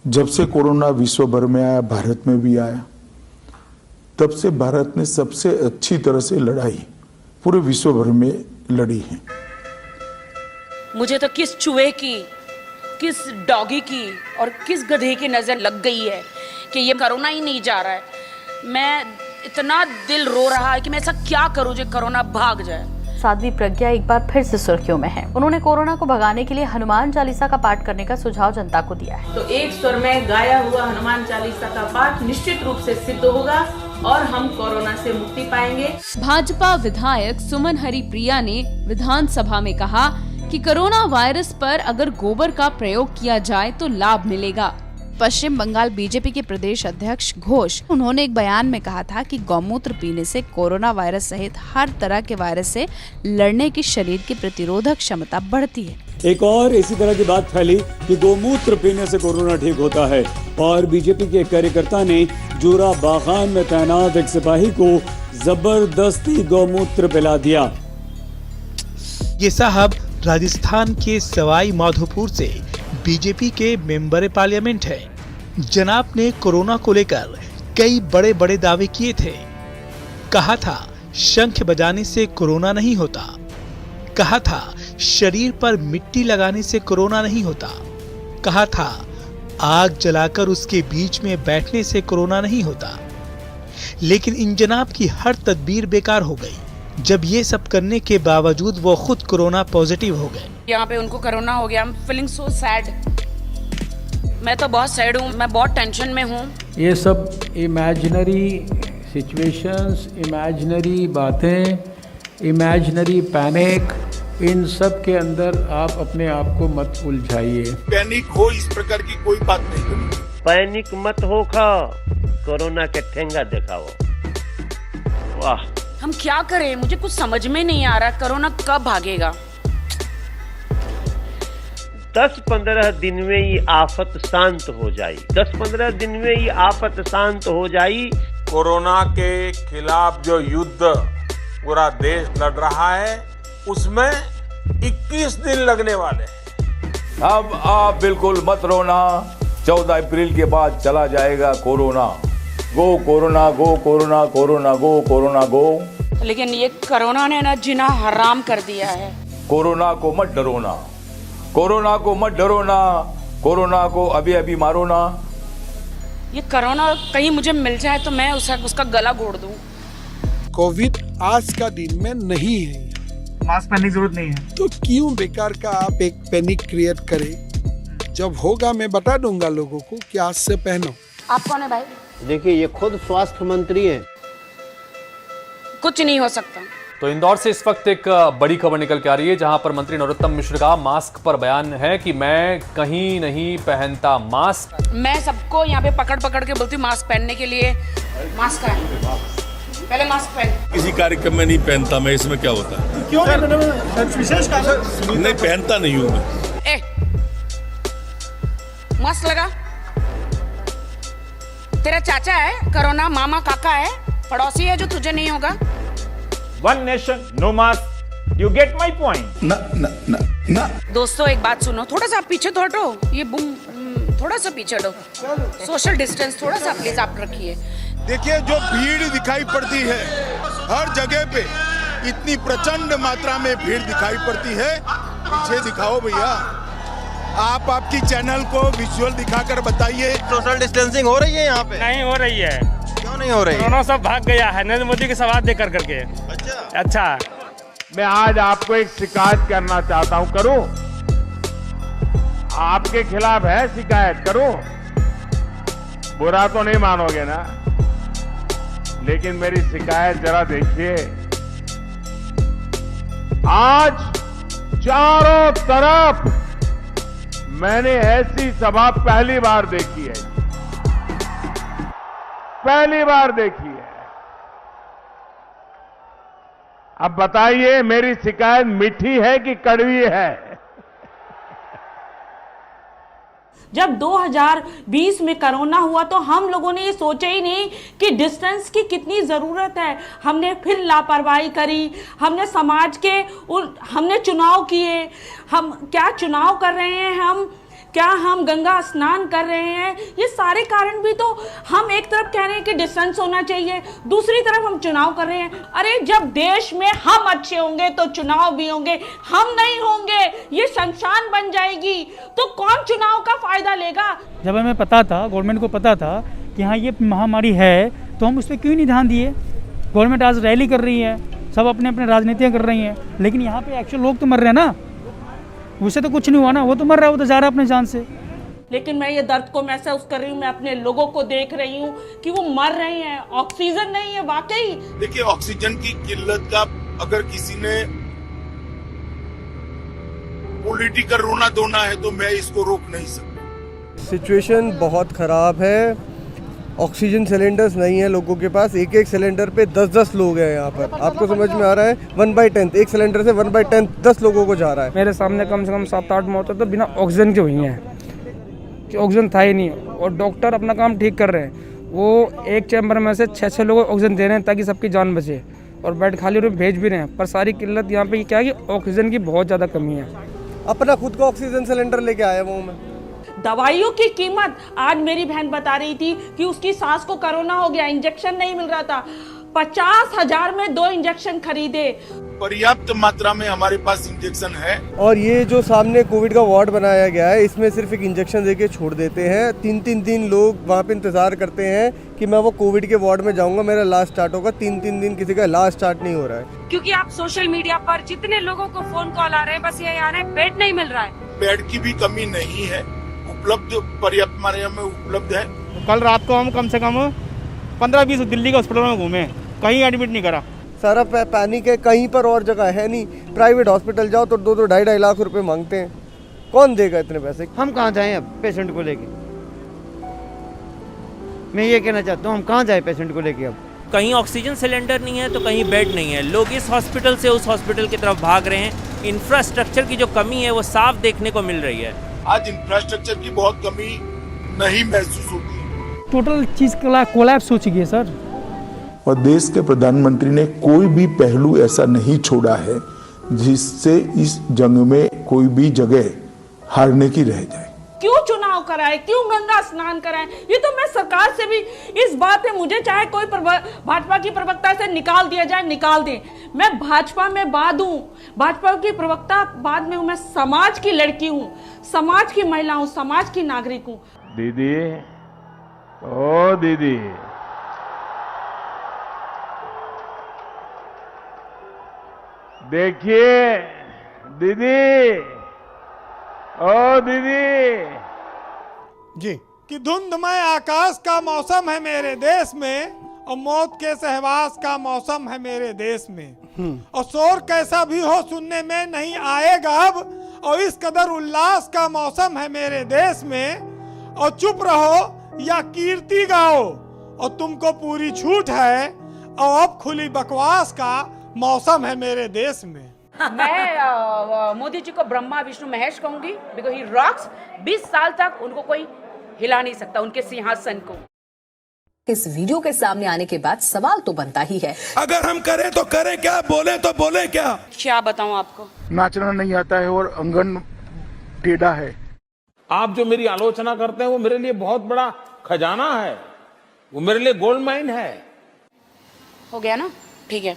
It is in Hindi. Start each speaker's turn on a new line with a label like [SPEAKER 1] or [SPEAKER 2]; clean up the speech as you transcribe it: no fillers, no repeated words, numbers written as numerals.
[SPEAKER 1] जब से कोरोना विश्व भर में आया, भारत में भी आया, तब से भारत ने सबसे अच्छी तरह से लड़ाई पूरे विश्व भर में लड़ी है।
[SPEAKER 2] मुझे तो किस चूहे की, किस डॉगी की और किस गधे की नजर लग गई है कि ये कोरोना ही नहीं जा रहा है। मैं इतना दिल रो रहा है कि मैं ऐसा क्या करूं जो कोरोना भाग जाए।
[SPEAKER 3] साध्वी प्रज्ञा एक बार फिर से सुर्खियों में है। उन्होंने कोरोना को भगाने के लिए हनुमान चालीसा का पाठ करने का सुझाव जनता को दिया है।
[SPEAKER 4] तो एक स्वर में गाया हुआ हनुमान चालीसा का पाठ निश्चित रूप से सिद्ध होगा और हम कोरोना से मुक्ति पाएंगे।
[SPEAKER 5] भाजपा विधायक सुमन हरिप्रिया ने विधानसभा में कहा कि कोरोना वायरस पर अगर गोबर का प्रयोग किया जाए तो लाभ मिलेगा।
[SPEAKER 6] पश्चिम बंगाल बीजेपी के प्रदेश अध्यक्ष घोष, उन्होंने एक बयान में कहा था कि गौमूत्र पीने से कोरोना वायरस सहित हर तरह के वायरस से लड़ने की शरीर की प्रतिरोधक क्षमता बढ़ती है।
[SPEAKER 7] एक और इसी तरह की बात फैली कि गौमूत्र पीने से कोरोना ठीक होता है और बीजेपी के एक कार्यकर्ता ने जोरा बागान में तैनात एक सिपाही को जबरदस्ती गौमूत्र पिला दिया।
[SPEAKER 8] ये साहब राजस्थान के सवाई माधोपुर से बीजेपी के मेंबर पार्लियामेंट हैं। जनाब ने कोरोना को लेकर कई बड़े बड़े दावे किए थे। कहा था शंख बजाने से कोरोना नहीं होता, कहा था शरीर पर मिट्टी लगाने से कोरोना नहीं होता, कहा था आग जलाकर उसके बीच में बैठने से कोरोना नहीं होता। लेकिन इन जनाब की हर तदबीर बेकार हो गई जब ये सब करने के बावजूद वो खुद कोरोना पॉजिटिव हो गए।
[SPEAKER 2] यहाँ पे उनको कोरोना हो गया। I am feeling so sad. मैं तो बहुत सैड हूँ, मैं बहुत टेंशन में हूँ।
[SPEAKER 9] ये सब इमेजिनरी सिचुएशंस, इमेजिनरी बातें, इमेजिनरी पैनिक, इन सब के अंदर आप अपने आप को मत उलझाइए।
[SPEAKER 10] पैनिक हो इस प्रकार की कोई बात नहीं।
[SPEAKER 11] पैनिक मत हो, खा कोरोना के ठेंगा दिखाओ। वाह,
[SPEAKER 2] हम क्या करें, मुझे कुछ समझ में नहीं आ रहा। कोरोना कब भागेगा?
[SPEAKER 11] 10-15 दिन में ये आफत शांत हो जाई। 10-15 दिन में ये आफत शांत हो जाई।
[SPEAKER 10] कोरोना के खिलाफ जो युद्ध पूरा देश लड़ रहा है उसमें 21 दिन लगने वाले हैं।
[SPEAKER 12] अब आप बिल्कुल मत रोना, 14 अप्रैल के बाद चला जाएगा कोरोना। गो कोरोना, गो कोरोना, कोरोना गो, कोरोना गो।
[SPEAKER 2] लेकिन ये कोरोना ने ना जीना हराम कर दिया है।
[SPEAKER 12] कोरोना को मत डरोना, कोरोना को मत डरोना, कोरोना को अभी अभी मारो ना।
[SPEAKER 2] ये कोरोना कहीं मुझे मिल जाए तो मैं उसका गला घोड़ दूं।
[SPEAKER 13] कोविड आज का दिन में नहीं है,
[SPEAKER 14] मास्क पहनने की जरूरत नहीं है,
[SPEAKER 13] तो क्यों बेकार का आप एक पैनिक क्रिएट करें। जब होगा मैं बता दूंगा लोगों को कि आज से पहनो।
[SPEAKER 2] आप कौन है भाई?
[SPEAKER 15] देखिए, ये खुद स्वास्थ्य मंत्री हैं।
[SPEAKER 2] कुछ नहीं हो सकता।
[SPEAKER 16] तो इंदौर से इस वक्त एक बड़ी खबर निकल के आ रही है जहां पर मंत्री नरोत्तम मिश्र का मास्क पर बयान है कि मैं कहीं नहीं पहनता मास्क।
[SPEAKER 2] मैं सबको यहाँ पे पकड़ पकड़ के बोलती हूँ मास्क पहनने के लिए। मास्क है, पहले मास्क पहन।
[SPEAKER 10] किसी कार्यक्रम में नहीं पहनता मैं, इसमें क्या होता है?
[SPEAKER 14] क्यों विशेष कारण?
[SPEAKER 10] नहीं पहनता नहीं हूँ मैं।
[SPEAKER 2] मास्क लगा। तेरा चाचा है कोरोना, मामा काका है, पड़ोसी है जो तुझे नहीं होगा।
[SPEAKER 14] One nation, no mask. You get my point?
[SPEAKER 13] ना।
[SPEAKER 2] दोस्तों एक बात सुनो, थोड़ा सा आप पीछे तो हटो। ये बुम, थोड़ा सा पीछे हटो। सोशल डिस्टेंस थोड़ा सा प्लीज आप रखिए।
[SPEAKER 10] देखिए, जो भीड़ दिखाई पड़ती है हर जगह पे, इतनी प्रचंड मात्रा में भीड़ दिखाई पड़ती है, पीछे दिखाओ भैया। आप आपकी चैनल को विजुअल दिखाकर बताइए।
[SPEAKER 15] सोशल डिस्टेंसिंग हो रही है यहाँ पे?
[SPEAKER 14] नहीं हो रही है।
[SPEAKER 15] क्यों नहीं हो रही?
[SPEAKER 14] कोरोना सब भाग गया है नरेंद्र मोदी के सवाल दे कर करके। अच्छा,
[SPEAKER 17] मैं आज आपको एक शिकायत करना चाहता हूं। करूं? आपके खिलाफ है शिकायत, करूं? बुरा तो नहीं मानोगे ना? लेकिन मेरी शिकायत जरा देखिए। आज चारों तरफ मैंने ऐसी सभा पहली बार देखी है, पहली बार देखी है। अब बताइए मेरी शिकायत मीठी है कि कड़वी है?
[SPEAKER 4] जब 2020 में कोरोना हुआ तो हम लोगों ने ये सोचा ही नहीं कि डिस्टेंस की कितनी ज़रूरत है। हमने फिर लापरवाही करी, हमने समाज के हमने चुनाव किए। हम क्या चुनाव कर रहे हैं हम क्या हम गंगा स्नान कर रहे हैं? ये सारे कारण भी तो हम एक तरफ कह रहे हैं कि डिस्टेंस होना चाहिए, दूसरी तरफ हम चुनाव कर रहे हैं। अरे जब देश में हम अच्छे होंगे तो चुनाव भी होंगे, हम नहीं होंगे ये शमशान बन जाएगी, तो कौन चुनाव का फायदा लेगा?
[SPEAKER 18] जब हमें पता था, गवर्नमेंट को पता था कि हाँ ये महामारी है, तो हम उस पर क्यों नहीं ध्यान दिए? गवर्नमेंट आज रैली कर रही है, सब अपने अपने राजनीतियाँ कर रही हैं, लेकिन यहाँ पे एक्चुअल लोग तो मर रहे हैं ना, उससे तो कुछ नहीं हुआ ना, वो तो मर रहा है, वो तो जा रहा है अपने जान से।
[SPEAKER 4] लेकिन मैं ये दर्द को महसूस कर रही हूँ, मैं अपने लोगों को देख रही हूँ कि वो मर रहे हैं, ऑक्सीजन नहीं है। वाकई
[SPEAKER 10] देखिए, ऑक्सीजन की किल्लत का अगर किसी ने पॉलिटिकल रोना धोना है तो मैं इसको रोक नहीं सकता।
[SPEAKER 19] सिचुएशन बहुत खराब है, ऑक्सीजन सिलेंडर्स नहीं है लोगों के पास, एक एक सिलेंडर पे 10-10 लोग हैं यहाँ पर। आपको समझ में आ रहा है? 1/10 एक सिलेंडर से 1/10 10 लोगों को जा रहा है।
[SPEAKER 18] मेरे सामने कम से कम 7-8 मौतें तो बिना ऑक्सीजन के हुई हैं, कि ऑक्सीजन था ही नहीं, और डॉक्टर अपना काम ठीक कर रहे हैं। वो एक चैम्बर में से 6-6 लोगों को ऑक्सीजन दे रहे हैं ताकि सबकी जान बचे, और बेड खाली रूम भेज भी रहे हैं। पर सारी किल्लत यहाँ पे क्या है कि ऑक्सीजन की बहुत ज़्यादा कमी है।
[SPEAKER 19] अपना खुद का ऑक्सीजन सिलेंडर लेके आया वो मैं।
[SPEAKER 4] दवाइयों की कीमत, आज मेरी बहन बता रही थी कि उसकी सास को कोरोना हो गया, इंजेक्शन नहीं मिल रहा था, 50,000 में 2 इंजेक्शन खरीदे।
[SPEAKER 10] पर्याप्त मात्रा में हमारे पास इंजेक्शन है।
[SPEAKER 19] और ये जो सामने कोविड का वार्ड बनाया गया है, इसमें सिर्फ एक इंजेक्शन देके छोड़ देते हैं। 3-3 दिन लोग वहाँ पे इंतजार करते हैं कि मैं वो कोविड के वार्ड में जाऊंगा, मेरा इलाज स्टार्ट होगा। 3-3 दिन किसी का इलाज स्टार्ट नहीं हो रहा है।
[SPEAKER 20] क्योंकि आप सोशल मीडिया पर जितने लोगों को फोन कॉल आ रहे हैं, बस ये आ रहे हैं बेड नहीं मिल रहा है।
[SPEAKER 10] बेड की भी कमी नहीं है, उपलब्ध पर्याप्त मात्रा में उपलब्ध है।
[SPEAKER 18] कल रात को हम कम से कम 15-20 दिल्ली के हॉस्पिटल में घूमे, कहीं एडमिट नहीं करा।
[SPEAKER 19] सारा पैनिक है, कहीं पर और जगह है नहीं। प्राइवेट हॉस्पिटल जाओ तो 2-2 लाख रुपए मांगते हैं, कौन देगा इतने पैसे?
[SPEAKER 21] हम कहाँ जाएं अब पेशेंट को लेके? मैं ये कहना चाहता हूँ, हम कहाँ जाएं पेशेंट को लेके? अब
[SPEAKER 22] कहीं ऑक्सीजन सिलेंडर नहीं है तो कहीं बेड नहीं है, लोग इस हॉस्पिटल से उस हॉस्पिटल की तरफ भाग रहे हैं। इंफ्रास्ट्रक्चर की जो कमी है वो साफ देखने को मिल रही है।
[SPEAKER 10] आज इंफ्रास्ट्रक्चर की बहुत कमी नहीं महसूस होती।
[SPEAKER 18] टोटल चीज कोलैप्स हो चुकी है सर।
[SPEAKER 1] और देश के प्रधानमंत्री ने कोई भी पहलू ऐसा नहीं छोड़ा है जिससे इस जंग में कोई भी जगह हारने की रह जाए।
[SPEAKER 4] क्यों चुनाव कराए, क्यों गंगा स्नान कराए? ये तो मैं सरकार से भी इस बात पे, मुझे चाहे कोई भाजपा की प्रवक्ता से निकाल दिया जाए, निकाल दें, मैं भाजपा में बाद हूँ, भाजपा की प्रवक्ता बाद में हूँ। मैं समाज की लड़की हूँ, समाज की महिला हूँ, समाज की नागरिक हूँ।
[SPEAKER 17] दीदी, ओ दीदी, देखिए दीदी, ओ दीदी
[SPEAKER 23] जी, कि धुंधमय आकाश का मौसम है मेरे देश में, और मौत के सहवास का मौसम है मेरे देश में। और शोर कैसा भी हो सुनने में नहीं आएगा अब, और इस कदर उल्लास का मौसम है मेरे देश में। और चुप रहो या कीर्ति गाओ, और तुमको पूरी छूट है, और अब खुली बकवास का मौसम है मेरे देश में।
[SPEAKER 2] मैं मोदी जी को ब्रह्मा विष्णु महेश कहूंगी, बिकॉज ही रॉक्स। 20 साल तक उनको कोई हिला नहीं सकता, उनके सिंहासन को।
[SPEAKER 24] इस वीडियो के सामने आने के बाद सवाल तो बनता ही है,
[SPEAKER 10] अगर हम करें तो करें क्या, बोले तो बोले क्या?
[SPEAKER 2] क्या बताऊं आपको,
[SPEAKER 1] नाचना नहीं आता है और अंगन टेढ़ा है।
[SPEAKER 14] आप जो मेरी आलोचना करते हैं वो मेरे लिए बहुत बड़ा खजाना है, वो मेरे लिए गोल्ड माइन है।
[SPEAKER 2] हो गया ना? ठीक है।